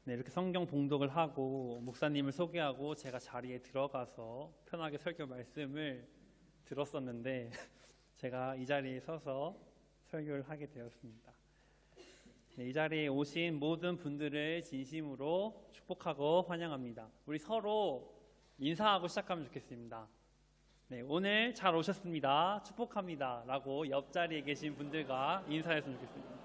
네, 이렇게 성경 봉독을 하고 목사님을 소개하고 제가 자리에 들어가서 편하게 설교 말씀을 들었었는데 제가 이 자리에 서서 설교를 하게 되었습니다. 네, 이 자리에 오신 모든 분들을 진심으로 축복하고 환영합니다. 우리 서로 인사하고 시작하면 좋겠습니다. 네, 오늘 잘 오셨습니다. 축복합니다. 라고 옆자리에 계신 분들과 인사했으면 좋겠습니다.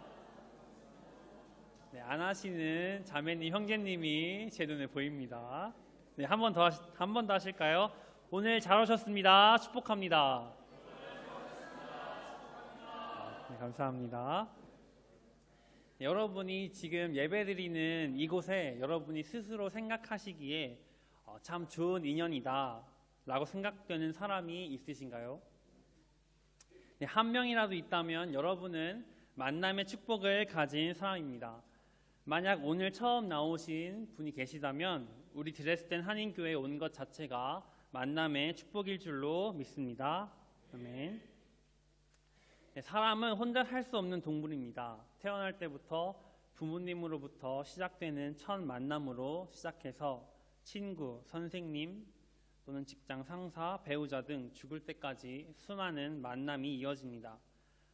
네, 안 하시는 자매님, 형제님이 제 눈에 보입니다. 네, 한 번 더 하실까요? 오늘 잘 오셨습니다. 축복합니다. 네, 감사합니다. 네, 여러분이 지금 예배드리는 이곳에 여러분이 스스로 생각하시기에 참 좋은 인연이다 라고 생각되는 사람이 있으신가요? 네, 한 명이라도 있다면 여러분은 만남의 축복을 가진 사람입니다. 만약 오늘 처음 나오신 분이 계시다면 우리 드레스덴 한인교회에 온 것 자체가 만남의 축복일 줄로 믿습니다. 아멘. 네, 사람은 혼자 살 수 없는 동물입니다. 태어날 때부터 부모님으로부터 시작되는 첫 만남으로 시작해서 친구, 선생님 또는 직장 상사, 배우자 등 죽을 때까지 수많은 만남이 이어집니다.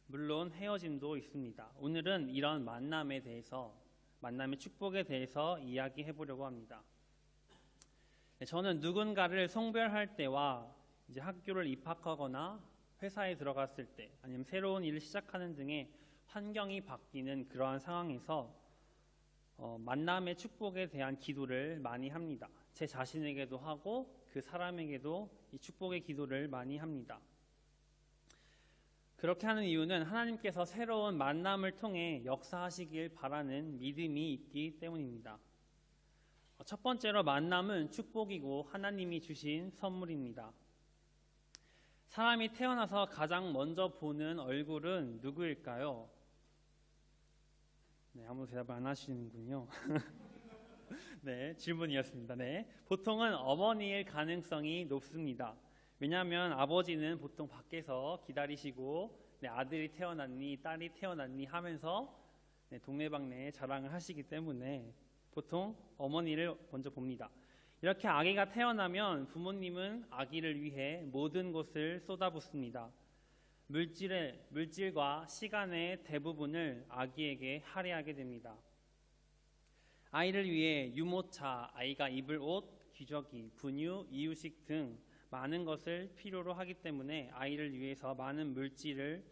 물론 헤어짐도 있습니다. 오늘은 이런 만남에 대해서, 만남의 축복에 대해서 이야기해 보려고 합니다. 저는 누군가를 성별할 때와 이제 학교를 입학하거나 회사에 들어갔을 때 아니면 새로운 일을 시작하는 등의 환경이 바뀌는 그러한 상황에서 만남의 축복에 대한 기도를 많이 합니다. 제 자신에게도 하고 그 사람에게도 이 축복의 기도를 많이 합니다. 그렇게 하는 이유는 하나님께서 새로운 만남을 통해 역사하시길 바라는 믿음이 있기 때문입니다. 첫 번째로 만남은 축복이고 하나님이 주신 선물입니다. 사람이 태어나서 가장 먼저 보는 얼굴은 누구일까요? 네, 아무도 대답 안 하시는군요. 네, 질문이었습니다. 네, 보통은 어머니일 가능성이 높습니다. 왜냐하면 아버지는 보통 밖에서 기다리시고 아들이 태어났니 딸이 태어났니 하면서 동네방네 자랑을 하시기 때문에 보통 어머니를 먼저 봅니다. 이렇게 아기가 태어나면 부모님은 아기를 위해 모든 것을 쏟아붓습니다. 물질과 시간의 대부분을 아기에게 할애하게 됩니다. 아이를 위해 유모차, 아이가 입을 옷, 기저귀, 분유, 이유식 등 많은 것을 필요로 하기 때문에 아이를 위해서 많은 물질을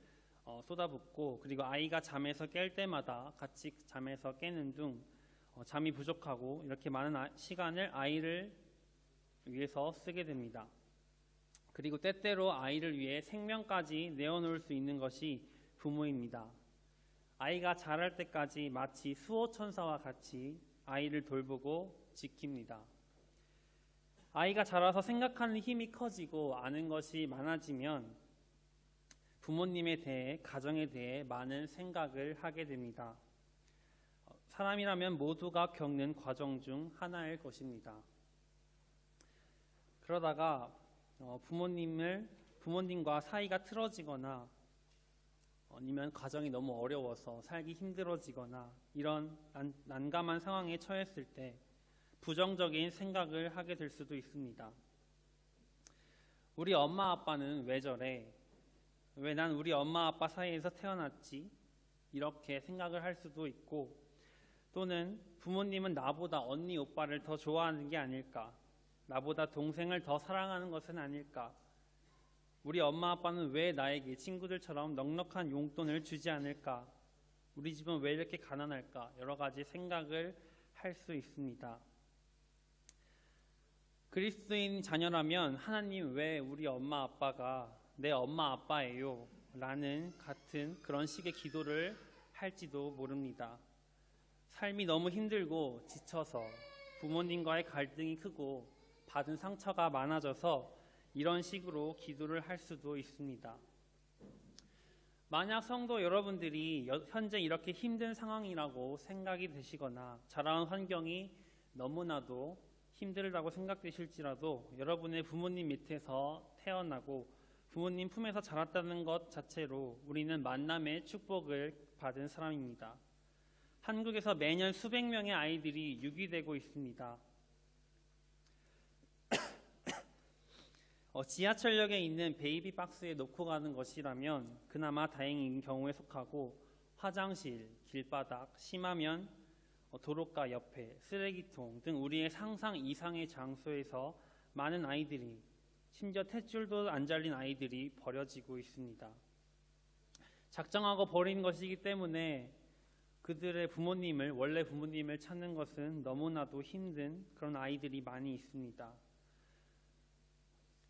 쏟아붓고, 그리고 아이가 잠에서 깰 때마다 같이 잠에서 깨는 등 잠이 부족하고 이렇게 많은 시간을 아이를 위해서 쓰게 됩니다. 그리고 때때로 아이를 위해 생명까지 내어놓을 수 있는 것이 부모입니다. 아이가 자랄 때까지 마치 수호천사와 같이 아이를 돌보고 지킵니다. 아이가 자라서 생각하는 힘이 커지고 아는 것이 많아지면 부모님에 대해, 가정에 대해 많은 생각을 하게 됩니다. 사람이라면 모두가 겪는 과정 중 하나일 것입니다. 그러다가 부모님과 사이가 틀어지거나 아니면 가정이 너무 어려워서 살기 힘들어지거나 이런 난감한 상황에 처했을 때 부정적인 생각을 하게 될 수도 있습니다. 우리 엄마 아빠는 왜 저래? 왜 난 우리 엄마 아빠 사이에서 태어났지? 이렇게 생각을 할 수도 있고, 또는 부모님은 나보다 언니 오빠를 더 좋아하는 게 아닐까? 나보다 동생을 더 사랑하는 것은 아닐까? 우리 엄마 아빠는 왜 나에게 친구들처럼 넉넉한 용돈을 주지 않을까? 우리 집은 왜 이렇게 가난할까? 여러 가지 생각을 할 수 있습니다. 그리스도인 자녀라면 하나님 왜 우리 엄마 아빠가 내 엄마 아빠예요? 라는 같은 그런 식의 기도를 할지도 모릅니다. 삶이 너무 힘들고 지쳐서 부모님과의 갈등이 크고 받은 상처가 많아져서 이런 식으로 기도를 할 수도 있습니다. 만약 성도 여러분들이 현재 이렇게 힘든 상황이라고 생각이 되시거나 자라온 환경이 너무나도 힘들다고 생각되실지라도 여러분의 부모님 밑에서 태어나고 부모님 품에서 자랐다는 것 자체로 우리는 만남의 축복을 받은 사람입니다. 한국에서 매년 수백 명의 아이들이 유기되고 있습니다. 지하철역에 있는 베이비 박스에 놓고 가는 것이라면 그나마 다행인 경우에 속하고, 화장실, 길바닥, 심하면 도로가 옆에, 쓰레기통 등 우리의 상상 이상의 장소에서 많은 아이들이, 심지어 탯줄도 안 잘린 아이들이 버려지고 있습니다. 작정하고 버린 것이기 때문에 그들의 부모님을, 원래 부모님을 찾는 것은 너무나도 힘든 그런 아이들이 많이 있습니다.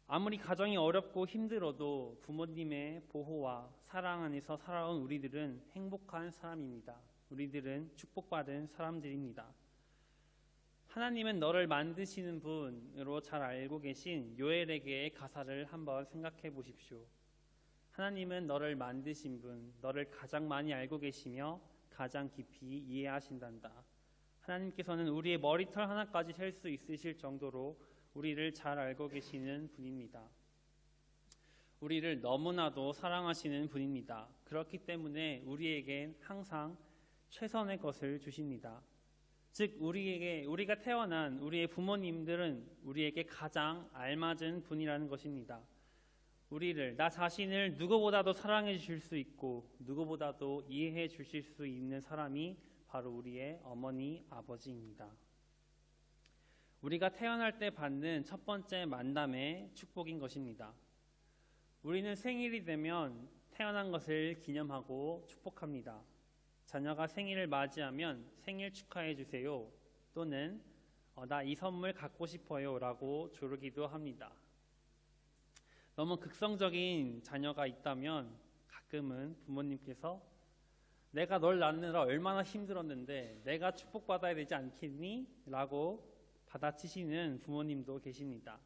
아무리 가정이 어렵고 힘들어도 부모님의 보호와 사랑 안에서 살아온 우리들은 행복한 사람입니다. 우리들은 축복받은 사람들입니다. 하나님은 너를 만드시는 분으로 잘 알고 계신 요엘에게의 가사를 한번 생각해 보십시오. 하나님은 너를 만드신 분, 너를 가장 많이 알고 계시며 가장 깊이 이해하신단다. 하나님께서는 우리의 머리털 하나까지 셀 수 있으실 정도로 우리를 잘 알고 계시는 분입니다. 우리를 너무나도 사랑하시는 분입니다. 그렇기 때문에 우리에겐 항상 최선의 것을 주십니다. 즉 우리가 태어난 우리의 부모님들은 우리에게 가장 알맞은 분이라는 것입니다. 우리를, 나 자신을 누구보다도 사랑해 주실 수 있고 누구보다도 이해해 주실 수 있는 사람이 바로 우리의 어머니, 아버지입니다. 우리가 태어날 때 받는 첫 번째 만남의 축복인 것입니다. 우리는 생일이 되면 태어난 것을 기념하고 축복합니다. 자녀가 생일을 맞이하면 생일 축하해 주세요, 또는 나 이 선물 갖고 싶어요 라고 조르기도 합니다. 너무 극성적인 자녀가 있다면 가끔은 부모님께서 내가 널 낳느라 얼마나 힘들었는데 내가 축복받아야 되지 않겠니? 라고 받아치시는 부모님도 계십니다.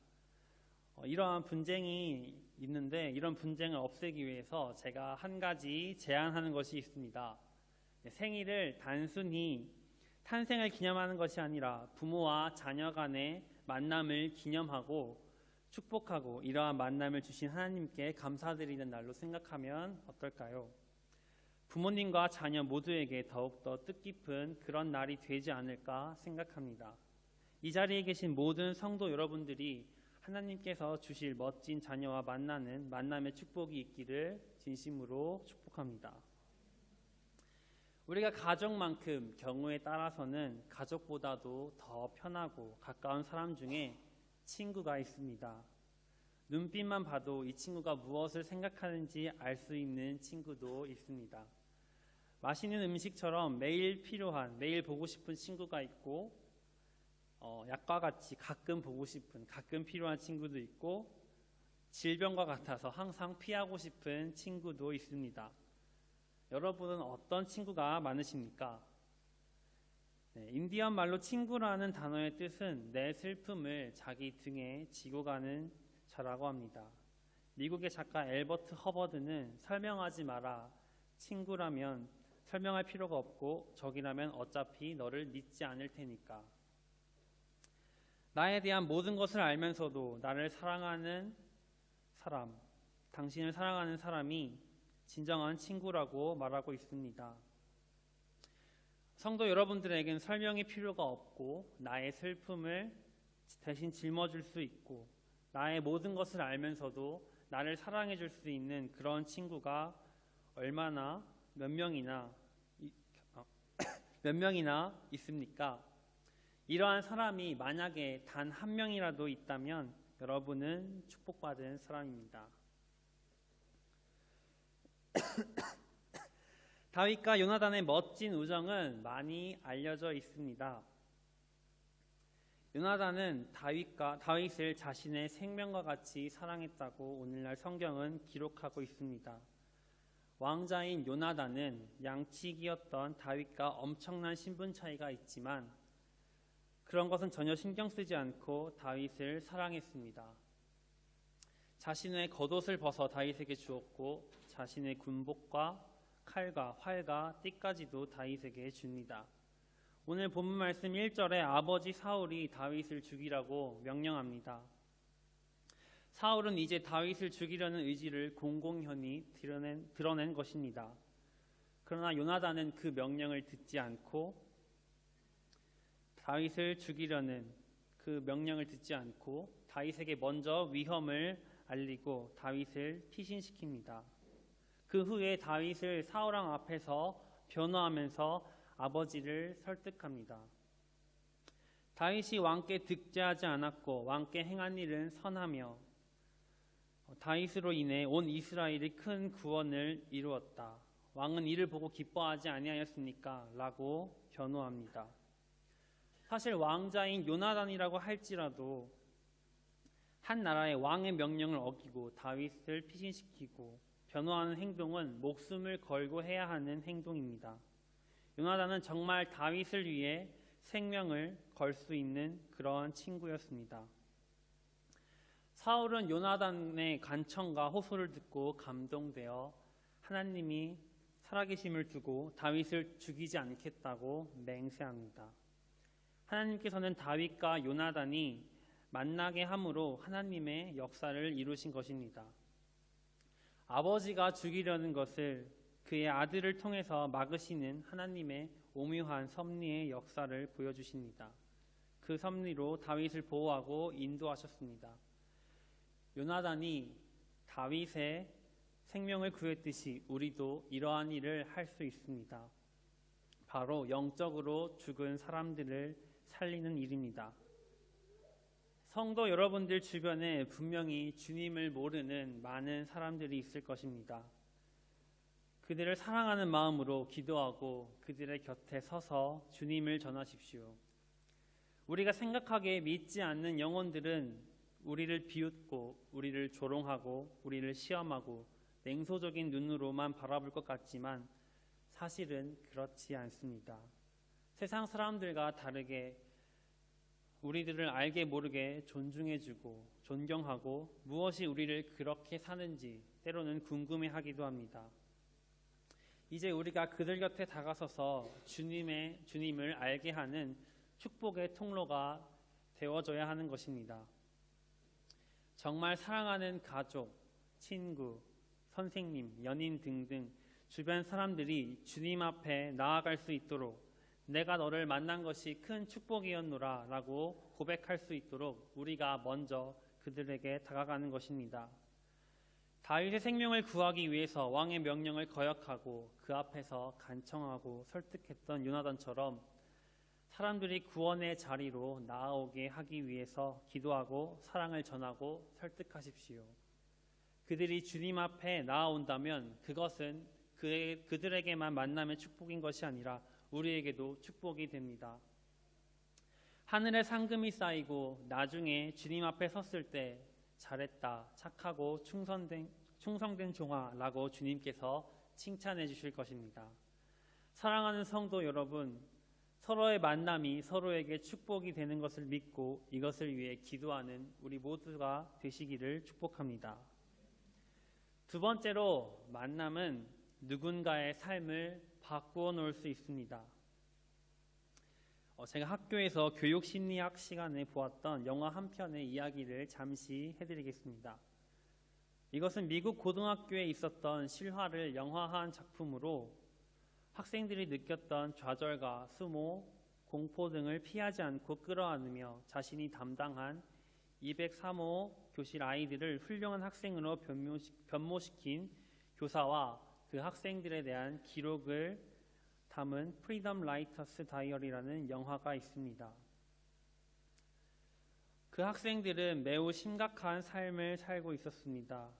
이러한 분쟁이 있는데 이런 분쟁을 없애기 위해서 제가 한 가지 제안하는 것이 있습니다. 생일을 단순히 탄생을 기념하는 것이 아니라 부모와 자녀 간의 만남을 기념하고 축복하고 이러한 만남을 주신 하나님께 감사드리는 날로 생각하면 어떨까요? 부모님과 자녀 모두에게 더욱더 뜻깊은 그런 날이 되지 않을까 생각합니다. 이 자리에 계신 모든 성도 여러분들이 하나님께서 주실 멋진 자녀와 만나는 만남의 축복이 있기를 진심으로 축복합니다. 우리가 가족만큼 경우에 따라서는 가족보다도 더 편하고 가까운 사람 중에 친구가 있습니다. 눈빛만 봐도 이 친구가 무엇을 생각하는지 알 수 있는 친구도 있습니다. 맛있는 음식처럼 매일 필요한, 매일 보고 싶은 친구가 있고, 약과 같이 가끔 보고 싶은, 가끔 필요한 친구도 있고, 질병과 같아서 항상 피하고 싶은 친구도 있습니다. 여러분은 어떤 친구가 많으십니까? 인디언 말로 친구라는 단어의 뜻은 내 슬픔을 자기 등에 지고 가는 자라고 합니다. 미국의 작가 엘버트 허버드는 설명하지 마라, 친구라면 설명할 필요가 없고 적이라면 어차피 너를 믿지 않을 테니까. 나에 대한 모든 것을 알면서도 나를 사랑하는 사람, 당신을 사랑하는 사람이 진정한 친구라고 말하고 있습니다. 성도 여러분들에겐 설명이 필요가 없고 나의 슬픔을 대신 짊어질 수 있고 나의 모든 것을 알면서도 나를 사랑해 줄 수 있는 그런 친구가 얼마나 몇 명이나 있습니까? 이러한 사람이 만약에 단 한 명이라도 있다면 여러분은 축복받은 사람입니다. 다윗과 요나단의 멋진 우정은 많이 알려져 있습니다. 요나단은 다윗을 자신의 생명과 같이 사랑했다고 오늘날 성경은 기록하고 있습니다. 왕자인 요나단은 양치기였던 다윗과 엄청난 신분 차이가 있지만 그런 것은 전혀 신경 쓰지 않고 다윗을 사랑했습니다. 자신의 겉옷을 벗어 다윗에게 주었고 자신의 군복과 칼과 활과 띠까지도 다윗에게 줍니다. 오늘 본문 말씀 1절에 아버지 사울이 다윗을 죽이라고 명령합니다. 사울은 이제 다윗을 죽이려는 의지를 공공연히 드러낸 것입니다. 그러나 요나단은 그 명령을 듣지 않고 다윗을 죽이려는 그 명령을 듣지 않고 다윗에게 먼저 위험을 알리고 다윗을 피신시킵니다. 그 후에 다윗을 사울 왕 앞에서 변호하면서 아버지를 설득합니다. 다윗이 왕께 득죄하지 않았고 왕께 행한 일은 선하며 다윗으로 인해 온 이스라엘이 큰 구원을 이루었다. 왕은 이를 보고 기뻐하지 아니하였습니까? 라고 변호합니다. 사실 왕자인 요나단이라고 할지라도 한 나라의 왕의 명령을 어기고 다윗을 피신시키고 변호하는 행동은 목숨을 걸고 해야 하는 행동입니다. 요나단은 정말 다윗을 위해 생명을 걸 수 있는 그러한 친구였습니다. 사울은 요나단의 간청과 호소를 듣고 감동되어 하나님이 살아계심을 두고 다윗을 죽이지 않겠다고 맹세합니다. 하나님께서는 다윗과 요나단이 만나게 함으로 하나님의 역사를 이루신 것입니다. 아버지가 죽이려는 것을 그의 아들을 통해서 막으시는 하나님의 오묘한 섭리의 역사를 보여주십니다. 그 섭리로 다윗을 보호하고 인도하셨습니다. 요나단이 다윗의 생명을 구했듯이 우리도 이러한 일을 할 수 있습니다. 바로 영적으로 죽은 사람들을 살리는 일입니다. 성도 여러분들 주변에 분명히 주님을 모르는 많은 사람들이 있을 것입니다. 그들을 사랑하는 마음으로 기도하고 그들의 곁에 서서 주님을 전하십시오. 우리가 생각하기에 믿지 않는 영혼들은 우리를 비웃고 우리를 조롱하고 우리를 시험하고 냉소적인 눈으로만 바라볼 것 같지만 사실은 그렇지 않습니다. 세상 사람들과 다르게 우리들을 알게 모르게 존중해주고 존경하고 무엇이 우리를 그렇게 사는지 때로는 궁금해하기도 합니다. 이제 우리가 그들 곁에 다가서서 주님을 알게 하는 축복의 통로가 되어줘야 하는 것입니다. 정말 사랑하는 가족, 친구, 선생님, 연인 등등 주변 사람들이 주님 앞에 나아갈 수 있도록 내가 너를 만난 것이 큰 축복이었노라 라고 고백할 수 있도록 우리가 먼저 그들에게 다가가는 것입니다. 다윗의 생명을 구하기 위해서 왕의 명령을 거역하고 그 앞에서 간청하고 설득했던 요나단처럼 사람들이 구원의 자리로 나아오게 하기 위해서 기도하고 사랑을 전하고 설득하십시오. 그들이 주님 앞에 나아온다면 그것은 그들에게만 만남의 축복인 것이 아니라 우리에게도 축복이 됩니다. 하늘에 상금이 쌓이고 나중에 주님 앞에 섰을 때 잘했다, 착하고 충성된 종아라고 주님께서 칭찬해 주실 것입니다. 사랑하는 성도 여러분, 서로의 만남이 서로에게 축복이 되는 것을 믿고 이것을 위해 기도하는 우리 모두가 되시기를 축복합니다. 두 번째로, 만남은 누군가의 삶을 바꾸어 놓을 수 있습니다. 제가 학교에서 교육심리학 시간에 보았던 영화 한 편의 이야기를 잠시 해드리겠습니다. 이것은 미국 고등학교에 있었던 실화를 영화화한 작품으로 학생들이 느꼈던 좌절과 수모, 공포 등을 피하지 않고 끌어안으며 자신이 담당한 203호 교실 아이들을 훌륭한 학생으로 변모시킨 교사와 그 학생들에 대한 기록을 담은 프리덤 라이터스 다이어리라는 영화가 있습니다. 그 학생들은 매우 심각한 삶을 살고 있었습니다.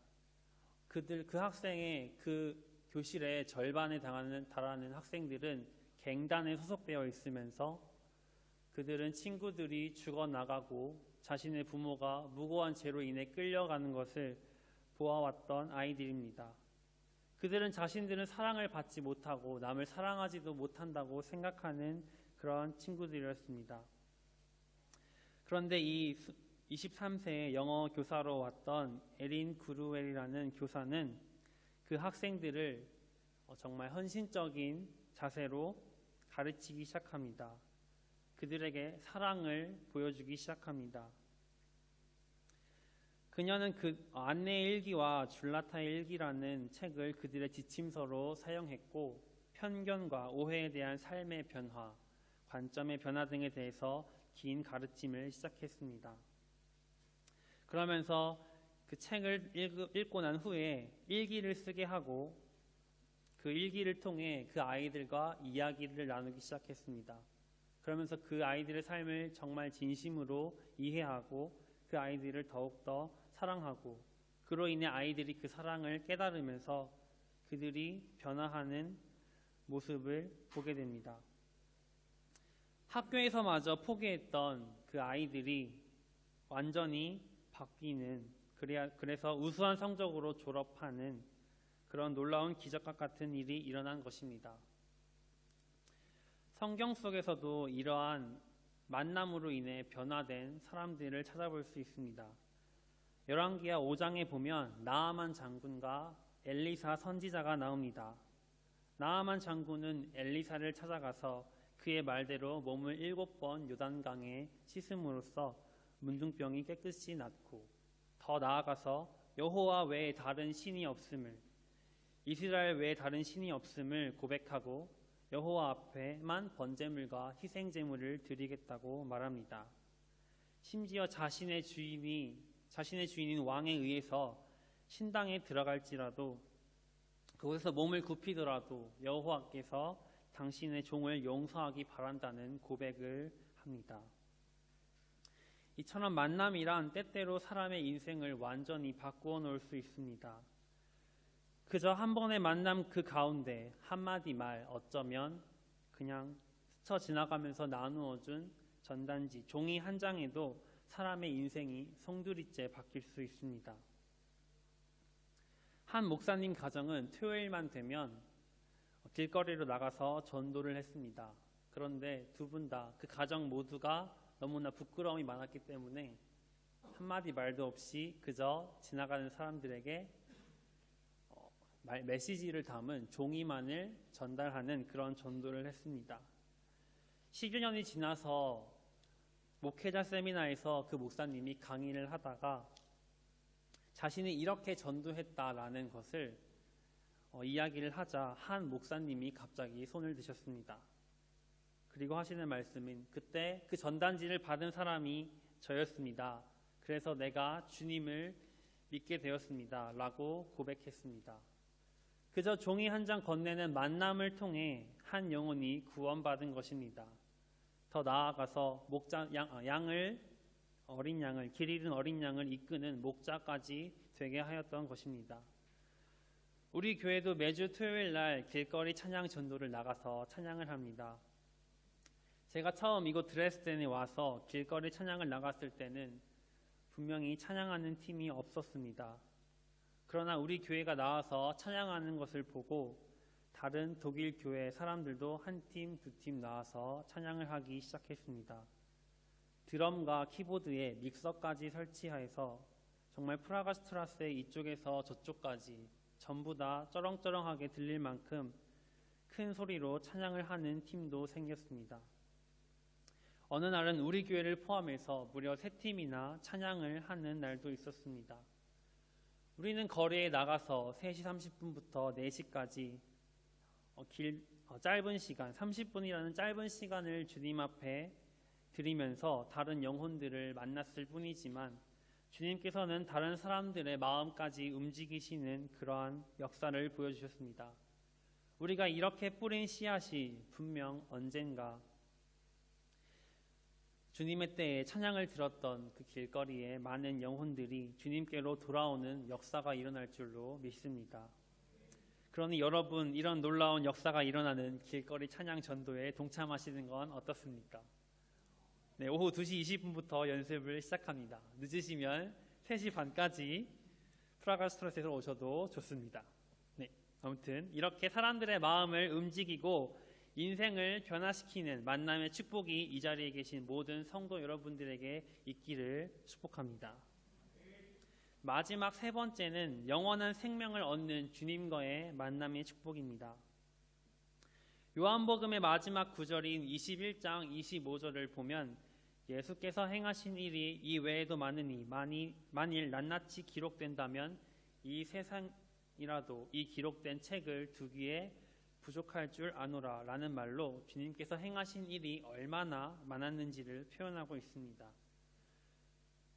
그 학생의 그 교실의 절반에 달하는 학생들은 갱단에 소속되어 있으면서 그들은 친구들이 죽어나가고 자신의 부모가 무고한 죄로 인해 끌려가는 것을 보아왔던 아이들입니다. 그들은 자신들은 사랑을 받지 못하고 남을 사랑하지도 못한다고 생각하는 그런 친구들이었습니다. 그런데 이 23세의 영어 교사로 왔던 에린 그루웰이라는 교사는 그 학생들을 정말 헌신적인 자세로 가르치기 시작합니다. 그들에게 사랑을 보여주기 시작합니다. 그녀는 그 안내의 일기와 줄라타의 일기라는 책을 그들의 지침서로 사용했고 편견과 오해에 대한 삶의 변화, 관점의 변화 등에 대해서 긴 가르침을 시작했습니다. 그러면서 그 책을 읽고 난 후에 일기를 쓰게 하고 그 일기를 통해 그 아이들과 이야기를 나누기 시작했습니다. 그러면서 그 아이들의 삶을 정말 진심으로 이해하고 그 아이들을 더욱더 사랑하고 그로 인해 아이들이 그 사랑을 깨달으면서 그들이 변화하는 모습을 보게 됩니다. 학교에서마저 포기했던 그 아이들이 완전히 바뀌는, 그래서 우수한 성적으로 졸업하는 그런 놀라운 기적과 같은 일이 일어난 것입니다. 성경 속에서도 이러한 만남으로 인해 변화된 사람들을 찾아볼 수 있습니다. 열왕기하 5장에 보면 나아만 장군과 엘리사 선지자가 나옵니다. 나아만 장군은 엘리사를 찾아가서 그의 말대로 몸을 7번 요단강에 씻음으로써 문둥병이 깨끗이 낫고 더 나아가서 여호와 외에 다른 신이 없음을, 이스라엘 외에 다른 신이 없음을 고백하고 여호와 앞에만 번제물과 희생제물을 드리겠다고 말합니다. 심지어 자신의 주인인 왕에 의해서 신당에 들어갈지라도 그곳에서 몸을 굽히더라도 여호와께서 당신의 종을 용서하기 바란다는 고백을 합니다. 이처럼 만남이란 때때로 사람의 인생을 완전히 바꾸어 놓을 수 있습니다. 그저 한 번의 만남 그 가운데 한마디 말, 어쩌면 그냥 스쳐 지나가면서 나누어준 전단지, 종이 한 장에도 사람의 인생이 송두리째 바뀔 수 있습니다. 한 목사님 가정은 토요일만 되면 길거리로 나가서 전도를 했습니다. 그런데 두 분 다, 그 가정 모두가 너무나 부끄러움이 많았기 때문에 한마디 말도 없이 그저 지나가는 사람들에게 메시지를 담은 종이만을 전달하는 그런 전도를 했습니다. 10여 년이 지나서 목회자 세미나에서 그 목사님이 강의를 하다가 자신이 이렇게 전도했다라는 것을 이야기를 하자 한 목사님이 갑자기 손을 드셨습니다. 그리고 하시는 말씀은 그때 그 전단지를 받은 사람이 저였습니다. 그래서 내가 주님을 믿게 되었습니다. 라고 고백했습니다. 그저 종이 한 장 건네는 만남을 통해 한 영혼이 구원받은 것입니다. 더 나아가서 길 잃은 어린 양을 이끄는 목자까지 되게 하였던 것입니다. 우리 교회도 매주 토요일 날 길거리 찬양 전도를 나가서 찬양을 합니다. 제가 처음 이곳 드레스덴에 와서 길거리 찬양을 나갔을 때는 분명히 찬양하는 팀이 없었습니다. 그러나 우리 교회가 나와서 찬양하는 것을 보고 다른 독일 교회 사람들도 한 팀, 두 팀 나와서 찬양을 하기 시작했습니다. 드럼과 키보드에 믹서까지 설치해서 정말 프라가스트라스의 이쪽에서 저쪽까지 전부 다 쩌렁쩌렁하게 들릴 만큼 큰 소리로 찬양을 하는 팀도 생겼습니다. 어느 날은 우리 교회를 포함해서 무려 3팀이나 찬양을 하는 날도 있었습니다. 우리는 거리에 나가서 3시 30분부터 4시까지 짧은 시간, 30분이라는 짧은 시간을 주님 앞에 드리면서 다른 영혼들을 만났을 뿐이지만 주님께서는 다른 사람들의 마음까지 움직이시는 그러한 역사를 보여주셨습니다. 우리가 이렇게 뿌린 씨앗이 분명 언젠가 주님의 때에 찬양을 들었던 그 길거리에 많은 영혼들이 주님께로 돌아오는 역사가 일어날 줄로 믿습니다. 그러니 여러분, 이런 놀라운 역사가 일어나는 길거리 찬양 전도에 동참하시는 건 어떻습니까? 네, 오후 2시 20분부터 연습을 시작합니다. 늦으시면 3시 반까지 프라가스트라스에서 오셔도 좋습니다. 네, 아무튼 이렇게 사람들의 마음을 움직이고 인생을 변화시키는 만남의 축복이 이 자리에 계신 모든 성도 여러분들에게 있기를 축복합니다. 마지막 3번째는 영원한 생명을 얻는 주님과의 만남의 축복입니다. 요한복음의 마지막 구절인 21장 25절을 보면 예수께서 행하신 일이 이 외에도 많으니 만일 낱낱이 기록된다면 이 세상이라도 이 기록된 책을 두기에 부족할 줄 아노라 라는 말로 주님께서 행하신 일이 얼마나 많았는지를 표현하고 있습니다.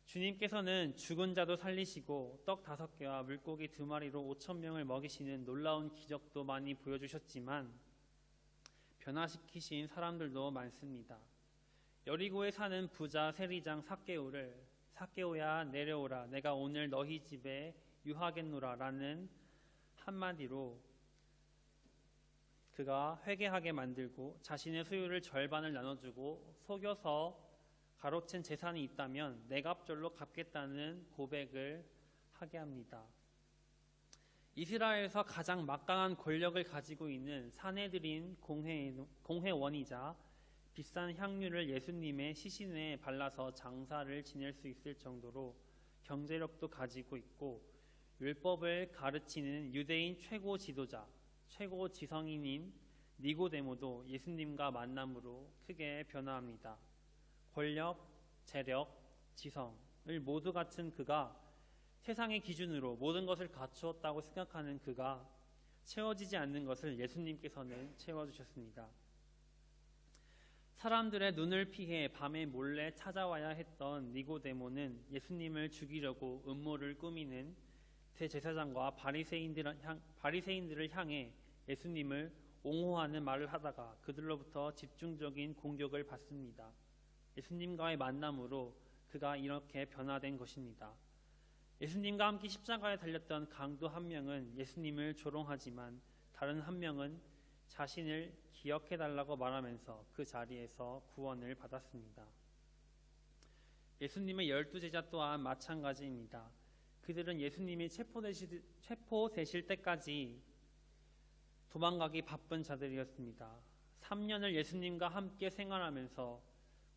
주님께서는 죽은 자도 살리시고 떡 5개와 물고기 2마리로 5,000명을 먹이시는 놀라운 기적도 많이 보여주셨지만 변화시키신 사람들도 많습니다. 여리고에 사는 부자 세리장 삭개오를 삭개오야 내려오라 내가 오늘 너희 집에 유하겠노라 라는 한마디로 그가 회개하게 만들고 자신의 소유를 절반을 나눠주고 속여서 가로챈 재산이 있다면 내갑절로 갚겠다는 고백을 하게 합니다. 이스라엘에서 가장 막강한 권력을 가지고 있는 사내들인 공회원이자 비싼 향유를 예수님의 시신에 발라서 장사를 지낼 수 있을 정도로 경제력도 가지고 있고 율법을 가르치는 유대인 최고 지도자, 최고 지성인인 니고데모도 예수님과 만남으로 크게 변화합니다. 권력, 재력, 지성을 모두 갖춘 그가 세상의 기준으로 모든 것을 갖추었다고 생각하는 그가 채워지지 않는 것을 예수님께서는 채워주셨습니다. 사람들의 눈을 피해 밤에 몰래 찾아와야 했던 니고데모는 예수님을 죽이려고 음모를 꾸미는 대제사장과 바리새인들을 향해 예수님을 옹호하는 말을 하다가 그들로부터 집중적인 공격을 받습니다. 예수님과의 만남으로 그가 이렇게 변화된 것입니다. 예수님과 함께 십자가에 달렸던 강도 한 명은 예수님을 조롱하지만 다른 한 명은 자신을 기억해달라고 말하면서 그 자리에서 구원을 받았습니다. 예수님의 12제자 또한 마찬가지입니다. 그들은 예수님이 체포되실 때까지 도망가기 바쁜 자들이었습니다. 3년을 예수님과 함께 생활하면서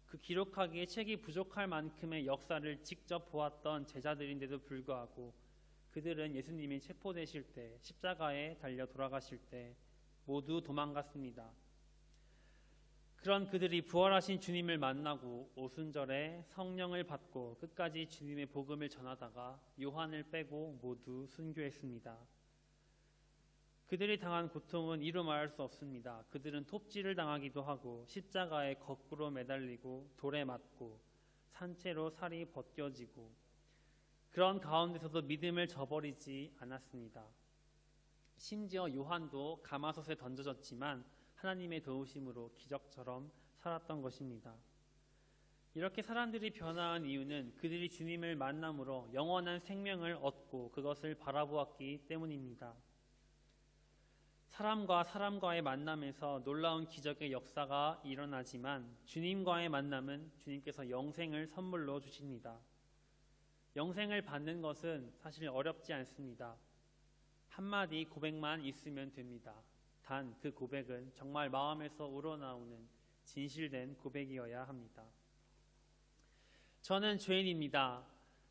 그 기록하기에 책이 부족할 만큼의 역사를 직접 보았던 제자들인데도 불구하고 그들은 예수님이 체포되실 때 십자가에 달려 돌아가실 때 모두 도망갔습니다. 그런 그들이 부활하신 주님을 만나고 오순절에 성령을 받고 끝까지 주님의 복음을 전하다가 요한을 빼고 모두 순교했습니다. 그들이 당한 고통은 이루 말할 수 없습니다. 그들은 톱질을 당하기도 하고 십자가에 거꾸로 매달리고 돌에 맞고 산채로 살이 벗겨지고 그런 가운데서도 믿음을 저버리지 않았습니다. 심지어 요한도 가마솥에 던져졌지만 하나님의 도우심으로 기적처럼 살았던 것입니다. 이렇게 사람들이 변화한 이유는 그들이 주님을 만남으로 영원한 생명을 얻고 그것을 바라보았기 때문입니다. 사람과 사람과의 만남에서 놀라운 기적의 역사가 일어나지만 주님과의 만남은 주님께서 영생을 선물로 주십니다. 영생을 받는 것은 사실 어렵지 않습니다. 한마디 고백만 있으면 됩니다. 단 그 고백은 정말 마음에서 우러나오는 진실된 고백이어야 합니다. 저는 죄인입니다.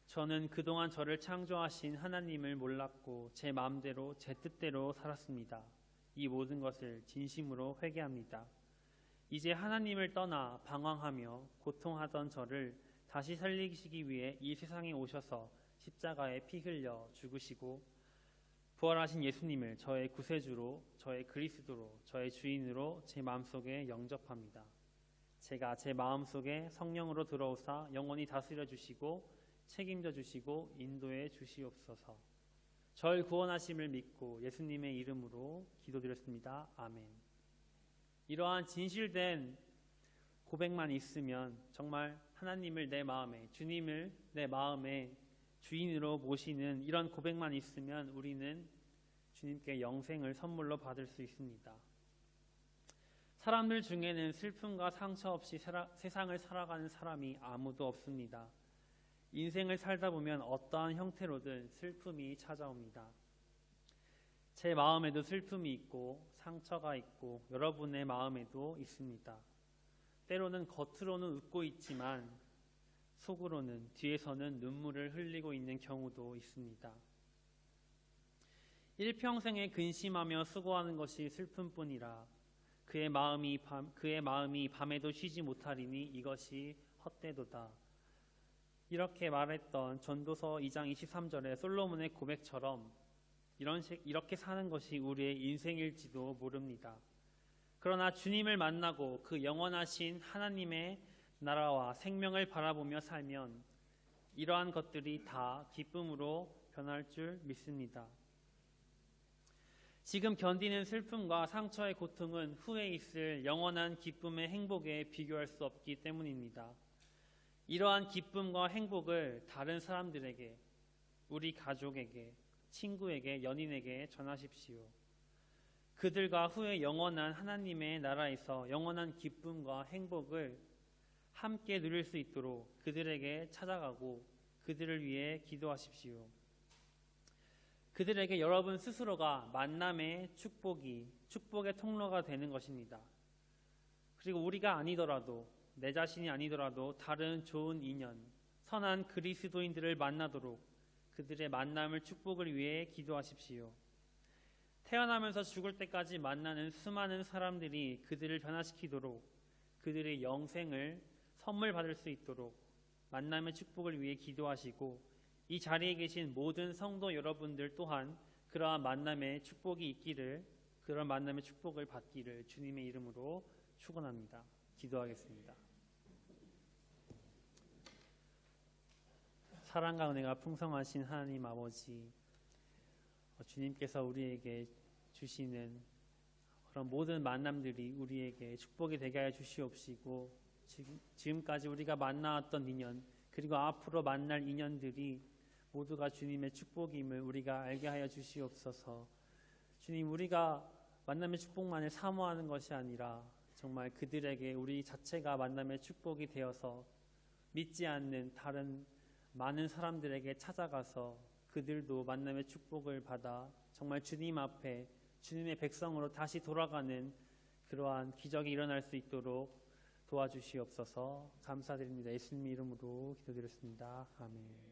저는 그동안 저를 창조하신 하나님을 몰랐고 제 마음대로 제 뜻대로 살았습니다. 이 모든 것을 진심으로 회개합니다. 이제 하나님을 떠나 방황하며 고통하던 저를 다시 살리시기 위해 이 세상에 오셔서 십자가에 피 흘려 죽으시고 부활하신 예수님을 저의 구세주로, 저의 그리스도로, 저의 주인으로 제 마음속에 영접합니다. 제가 제 마음속에 성령으로 들어오사 영원히 다스려 주시고 책임져 주시고 인도해 주시옵소서. 절 구원하심을 믿고 예수님의 이름으로 기도드렸습니다. 아멘. 이러한 진실된 고백만 있으면 정말 하나님을 내 마음에, 주님을 내 마음에 주인으로 모시는 이런 고백만 있으면 우리는 주님께 영생을 선물로 받을 수 있습니다. 사람들 중에는 슬픔과 상처 없이 세상을 살아가는 사람이 아무도 없습니다. 인생을 살다 보면 어떠한 형태로든 슬픔이 찾아옵니다. 제 마음에도 슬픔이 있고 상처가 있고 여러분의 마음에도 있습니다. 때로는 겉으로는 웃고 있지만 속으로는 뒤에서는 눈물을 흘리고 있는 경우도 있습니다. 일평생에 근심하며 수고하는 것이 슬픔뿐이라 그의 마음이 밤에도 쉬지 못하리니 이것이 헛되도다. 이렇게 말했던 전도서 2장 23절의 솔로몬의 고백처럼 이렇게 사는 것이 우리의 인생일지도 모릅니다. 그러나 주님을 만나고 그 영원하신 하나님의 나라와 생명을 바라보며 살면 이러한 것들이 다 기쁨으로 변할 줄 믿습니다. 지금 견디는 슬픔과 상처의 고통은 후에 있을 영원한 기쁨의 행복에 비교할 수 없기 때문입니다. 이러한 기쁨과 행복을 다른 사람들에게, 우리 가족에게, 친구에게, 연인에게 전하십시오. 그들과 후에 영원한 하나님의 나라에서 영원한 기쁨과 행복을 함께 누릴 수 있도록 그들에게 찾아가고 그들을 위해 기도하십시오. 그들에게 여러분 스스로가 만남의 축복의 통로가 되는 것입니다. 그리고 우리가 아니더라도, 내 자신이 아니더라도 다른 좋은 인연, 선한 그리스도인들을 만나도록 그들의 만남을 축복을 위해 기도하십시오. 태어나면서 죽을 때까지 만나는 수많은 사람들이 그들을 변화시키도록, 그들의 영생을 선물 받을 수 있도록 만남의 축복을 위해 기도하시고, 이 자리에 계신 모든 성도 여러분들 또한 그러한 만남의 축복이 있기를, 그런 만남의 축복을 받기를 주님의 이름으로 축원합니다. 기도하겠습니다. 사랑과 은혜가 풍성하신 하나님 아버지, 주님께서 우리에게 주시는 그런 모든 만남들이 우리에게 축복이 되게 하여 주시옵시고, 지금까지 우리가 만나왔던 인연, 그리고 앞으로 만날 인연들이 모두가 주님의 축복임을 우리가 알게 하여 주시옵소서. 주님, 우리가 만남의 축복만을 사모하는 것이 아니라 정말 그들에게 우리 자체가 만남의 축복이 되어서 믿지 않는 다른 많은 사람들에게 찾아가서 그들도 만남의 축복을 받아 정말 주님 앞에 주님의 백성으로 다시 돌아가는 그러한 기적이 일어날 수 있도록 도와주시옵소서. 감사드립니다. 예수님 이름으로 기도드렸습니다. 아멘.